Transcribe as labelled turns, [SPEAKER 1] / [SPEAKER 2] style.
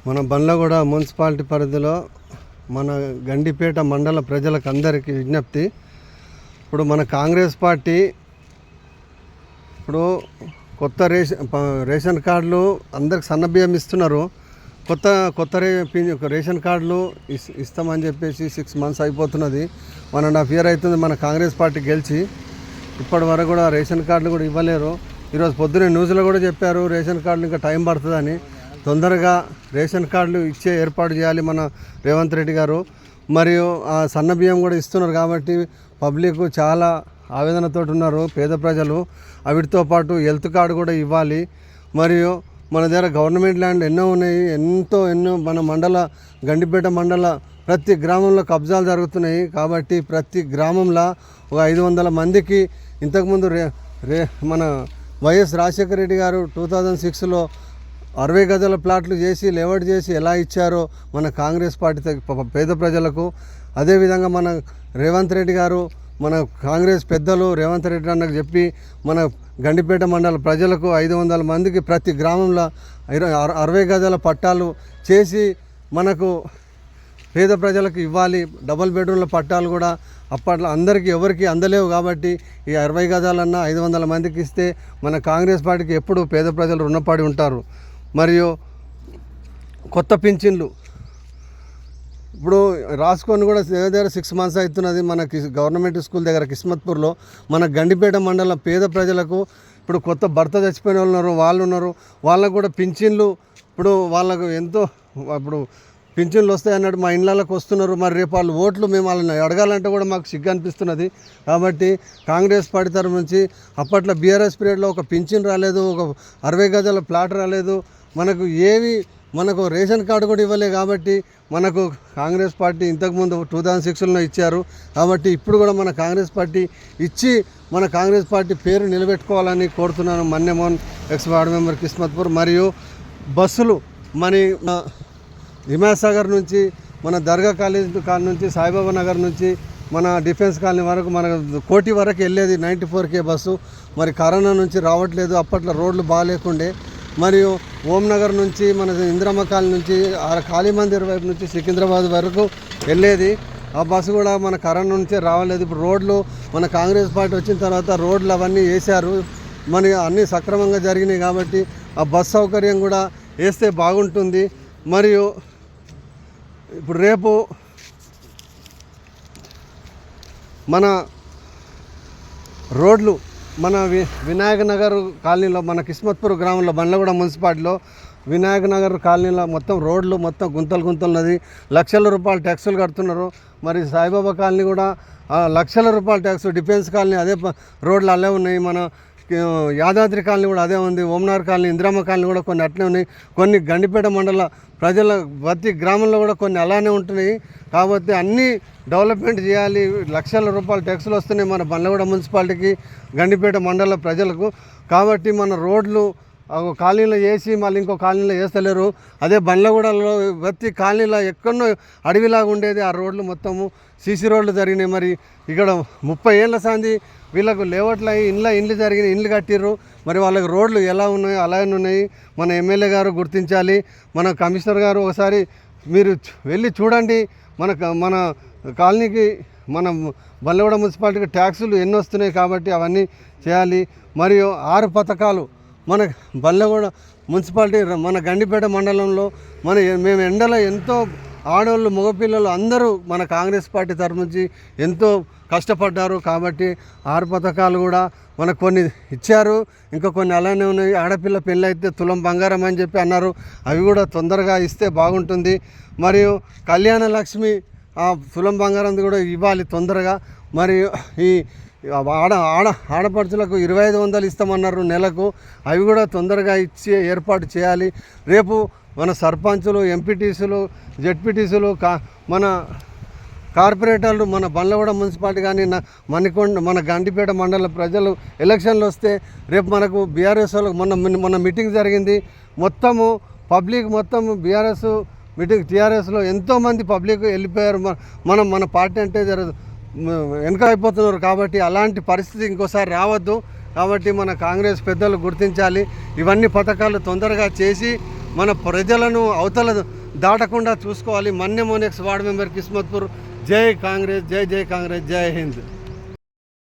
[SPEAKER 1] మన బండ్లగూడ మున్సిపాలిటీ పరిధిలో మన గండిపేట మండల ప్రజలకు అందరికీ విజ్ఞప్తి. ఇప్పుడు మన కాంగ్రెస్ పార్టీ ఇప్పుడు కొత్త రేషన్ కార్డులు అందరికి సన్నబియ్యం ఇస్తున్నారు. కొత్త రేషన్ కార్డులు ఇస్తామని చెప్పేసి 6 months అయిపోతున్నది. 1.5 year అవుతుంది మన కాంగ్రెస్ పార్టీ గెలిచి. ఇప్పటి వరకు కూడా రేషన్ కార్డులు కూడా ఇవ్వలేరు. ఈరోజు పొద్దున్నే న్యూస్లో కూడా చెప్పారు రేషన్ కార్డులు ఇంకా టైం పడుతుందని. తొందరగా రేషన్ కార్డులు ఇచ్చే ఏర్పాటు చేయాలి మన రేవంత్ రెడ్డి గారు. మరియు ఆ సన్న బియ్యం కూడా ఇస్తున్నారు కాబట్టి పబ్లిక్ చాలా ఆవేదనతో ఉన్నారు పేద ప్రజలు. వీటితో పాటు హెల్త్ కార్డు కూడా ఇవ్వాలి. మరియు మన దగ్గర గవర్నమెంట్ ల్యాండ్ ఎన్నో ఉన్నాయి, ఎన్నో మన గండిపేట మండల ప్రతి గ్రామంలో కబ్జాలు జరుగుతున్నాయి. కాబట్టి ప్రతి గ్రామంలో ఒక 500 మందికి ఇంతకుముందు మన వైఎస్ రాజశేఖర రెడ్డి గారు 2006లో 60 గజాల ప్లాట్లు చేసి లేఅవుట్ చేసి ఎలా ఇచ్చారో మన కాంగ్రెస్ పార్టీ పేద ప్రజలకు, అదేవిధంగా మన రేవంత్ రెడ్డి గారు మన కాంగ్రెస్ పెద్దలు రేవంత్ రెడ్డి అన్నకు చెప్పి మన గండిపేట మండల ప్రజలకు 500 మందికి ప్రతి గ్రామంలో 60 గజాల పట్టాలు చేసి మనకు పేద ప్రజలకు ఇవ్వాలి. డబుల్ బెడ్రూమ్ల పట్టాలు కూడా అప్పట్లో అందరికీ ఎవరికి అందలేవు కాబట్టి ఈ 60 గజాలన్నా 500 మందికి ఇస్తే మన కాంగ్రెస్ పార్టీకి ఎప్పుడు పేద ప్రజలు రుణపడి ఉంటారు. మరియు కొత్త పింఛన్లు ఇప్పుడు రాసుకొని కూడా దగ్గర 6 months అవుతున్నది. మనకి గవర్నమెంట్ స్కూల్ దగ్గర కిస్మత్పూర్లో మన గండిపేట మండల పేద ప్రజలకు ఇప్పుడు కొత్త భర్త చచ్చిపోయిన వాళ్ళు ఉన్నారు. వాళ్ళకు కూడా పింఛన్లు ఇప్పుడు వాళ్ళకు ఎంతో ఇప్పుడు పింఛన్లు వస్తాయి అన్నట్టు మా ఇళ్ళకి వస్తున్నారు. మరి రేపు వాళ్ళు ఓట్లు మేము వాళ్ళని అడగాలంటే కూడా మాకు సిగ్గు అనిపిస్తున్నది. కాబట్టి కాంగ్రెస్ పార్టీ తరఫు నుంచి అప్పట్లో బీఆర్ఎస్ పీరియడ్లో ఒక పింఛన్ రాలేదు, ఒక 60 గజాల ప్లాట్ రాలేదు, మనకు రేషన్ కార్డు కూడా ఇవ్వలేదు. కాబట్టి మనకు కాంగ్రెస్ పార్టీ ఇంతకుముందు 2006లో ఇచ్చారు. కాబట్టి ఇప్పుడు కూడా మన కాంగ్రెస్ పార్టీ ఇచ్చి మన కాంగ్రెస్ పార్టీ పేరు నిలబెట్టుకోవాలని కోరుతున్నాను. మన్యమోహన్ ఎక్స్ వార్డు మెంబర్ కిస్మత్పూర్. మరియు బస్సులు మన హిమాసాగర్ నుంచి మన దర్గా కాలేజ్ నుంచి సాయిబాబా నగర్ నుంచి మన డిఫెన్స్ కాలనీ వరకు మన కోటి వరకు వెళ్ళేది 94K బస్సు మరి కరోనా నుంచి రావట్లేదు. అప్పట్లో రోడ్లు బాగాలేకుండే. మరియు ఓంనగర్ నుంచి మన ఇంద్రమ్మ కాలనీ నుంచి కాళీమందిర్ వైపు నుంచి సికింద్రాబాద్ వరకు వెళ్ళేది. ఆ బస్సు కూడా మన కరోనా నుంచే రావలేదు. ఇప్పుడు రోడ్లు మన కాంగ్రెస్ పార్టీ వచ్చిన తర్వాత రోడ్లు అవన్నీ వేశారు. మన అన్నీ సక్రమంగా జరిగినాయి కాబట్టి ఆ బస్ సౌకర్యం కూడా వేస్తే బాగుంటుంది. మరియు ఇప్పుడు రేపు మన రోడ్లు మన వినాయక నగర్ కాలనీలో మన కిస్మత్పూర్ గ్రామంలో బండ్లగూడ మున్సిపాలిటీలో వినాయక నగర్ కాలనీలో మొత్తం రోడ్లు మొత్తం గుంతలున్నది. లక్షల రూపాయలు ట్యాక్సులు కడుతున్నారు. మరి సాయిబాబా కాలనీ కూడా లక్షల రూపాయల ట్యాక్స్. డిఫెన్స్ కాలనీ అదే రోడ్లు అల్లే ఉన్నాయి. మన యాదాద్రి కాలనీ కూడా అదే ఉంది. ఓంనగర్ కాలనీ, ఇందిరమ్మ కాలనీ కూడా కొన్ని అట్లే ఉన్నాయి. కొన్ని గండిపేట మండల ప్రజల ప్రతి గ్రామంలో కూడా కొన్ని అలానే ఉంటున్నాయి. కాబట్టి అన్నీ డెవలప్మెంట్ చేయాలి. లక్షల రూపాయల ట్యాక్సులు వస్తున్నాయి మన బండ్లగూడ మున్సిపాలిటీకి, గండిపేట మండల ప్రజలకు. కాబట్టి మన రోడ్లు కాలనీలో వేసి మళ్ళీ ఇంకో కాలనీలో వేస్తలేరు. అదే బండ్లగూడలో ప్రతి కాలనీలో ఎక్కడో అడవిలాగా ఉండేది. ఆ రోడ్లు మొత్తము సీసీ రోడ్లు జరిగినాయి. మరి ఇక్కడ 30 ఏళ్ళ సంది వీళ్ళకు లేఅవుట్లు అయ్యి ఇండ్లు జరిగినాయి, ఇండ్లు కట్టిర్రు. మరి వాళ్ళకి రోడ్లు ఎలా ఉన్నాయో అలాగే ఉన్నాయి. మన ఎమ్మెల్యే గారు గుర్తించాలి. మన కమిషనర్ గారు ఒకసారి మీరు వెళ్ళి చూడండి. మన కాలనీకి మన బండ్లగూడ మున్సిపాలిటీకి ట్యాక్సులు ఎన్ని వస్తున్నాయి కాబట్టి అవన్నీ చేయాలి. మరియు 6 పథకాలు మన బండ్లగూడ మున్సిపాలిటీ మన గండిపేట మండలంలో మేము ఎండలో ఎంతో ఆడవాళ్ళు మగపిల్లలు అందరూ మన కాంగ్రెస్ పార్టీ తరఫు నుంచి ఎంతో కష్టపడ్డారు. కాబట్టి 6 పథకాలు కూడా మనకు కొన్ని ఇచ్చారు, ఇంకా కొన్ని అలానే ఉన్నాయి. ఆడపిల్ల పెళ్ళి అయితే తులం బంగారం అని చెప్పి అన్నారు. అవి కూడా తొందరగా ఇస్తే బాగుంటుంది. మరియు కళ్యాణ లక్ష్మి తులం బంగారం కూడా ఇవ్వాలి తొందరగా. మరియు ఈ ఆడపడుచులకు 2500 ఇస్తామన్నారు నెలకు. అవి కూడా తొందరగా ఇచ్చి ఏర్పాటు చేయాలి. రేపు మన సర్పంచులు, ఎంపీటీసీలు, జెడ్పీటీసీలు, మన కార్పొరేటర్లు మన బండ్లగూడ మున్సిపాలిటీ కానీ మన గండిపేట మండల ప్రజలు ఎలక్షన్లు వస్తే రేపు మనకు బీఆర్ఎస్ వాళ్ళకు మొన్న మీటింగ్ జరిగింది. మొత్తము పబ్లిక్ మొత్తం బీఆర్ఎస్ మీటింగ్ టీఆర్ఎస్లో ఎంతోమంది పబ్లిక్ వెళ్ళిపోయారు. మన పార్టీ అంటే వెనక అయిపోతున్నారు. కాబట్టి అలాంటి పరిస్థితి ఇంకోసారి రావద్దు. కాబట్టి మన కాంగ్రెస్ పెద్దలు గుర్తించాలి. ఇవన్నీ పథకాలు తొందరగా చేసి మన ప్రజలను అవతల దాటకుండా చూసుకోవాలి. మన్య మోనెక్స్ వార్డ్ మెంబర్ కిస్మత్పూర్. జై కాంగ్రెస్, జై జై కాంగ్రెస్, జై హింద్.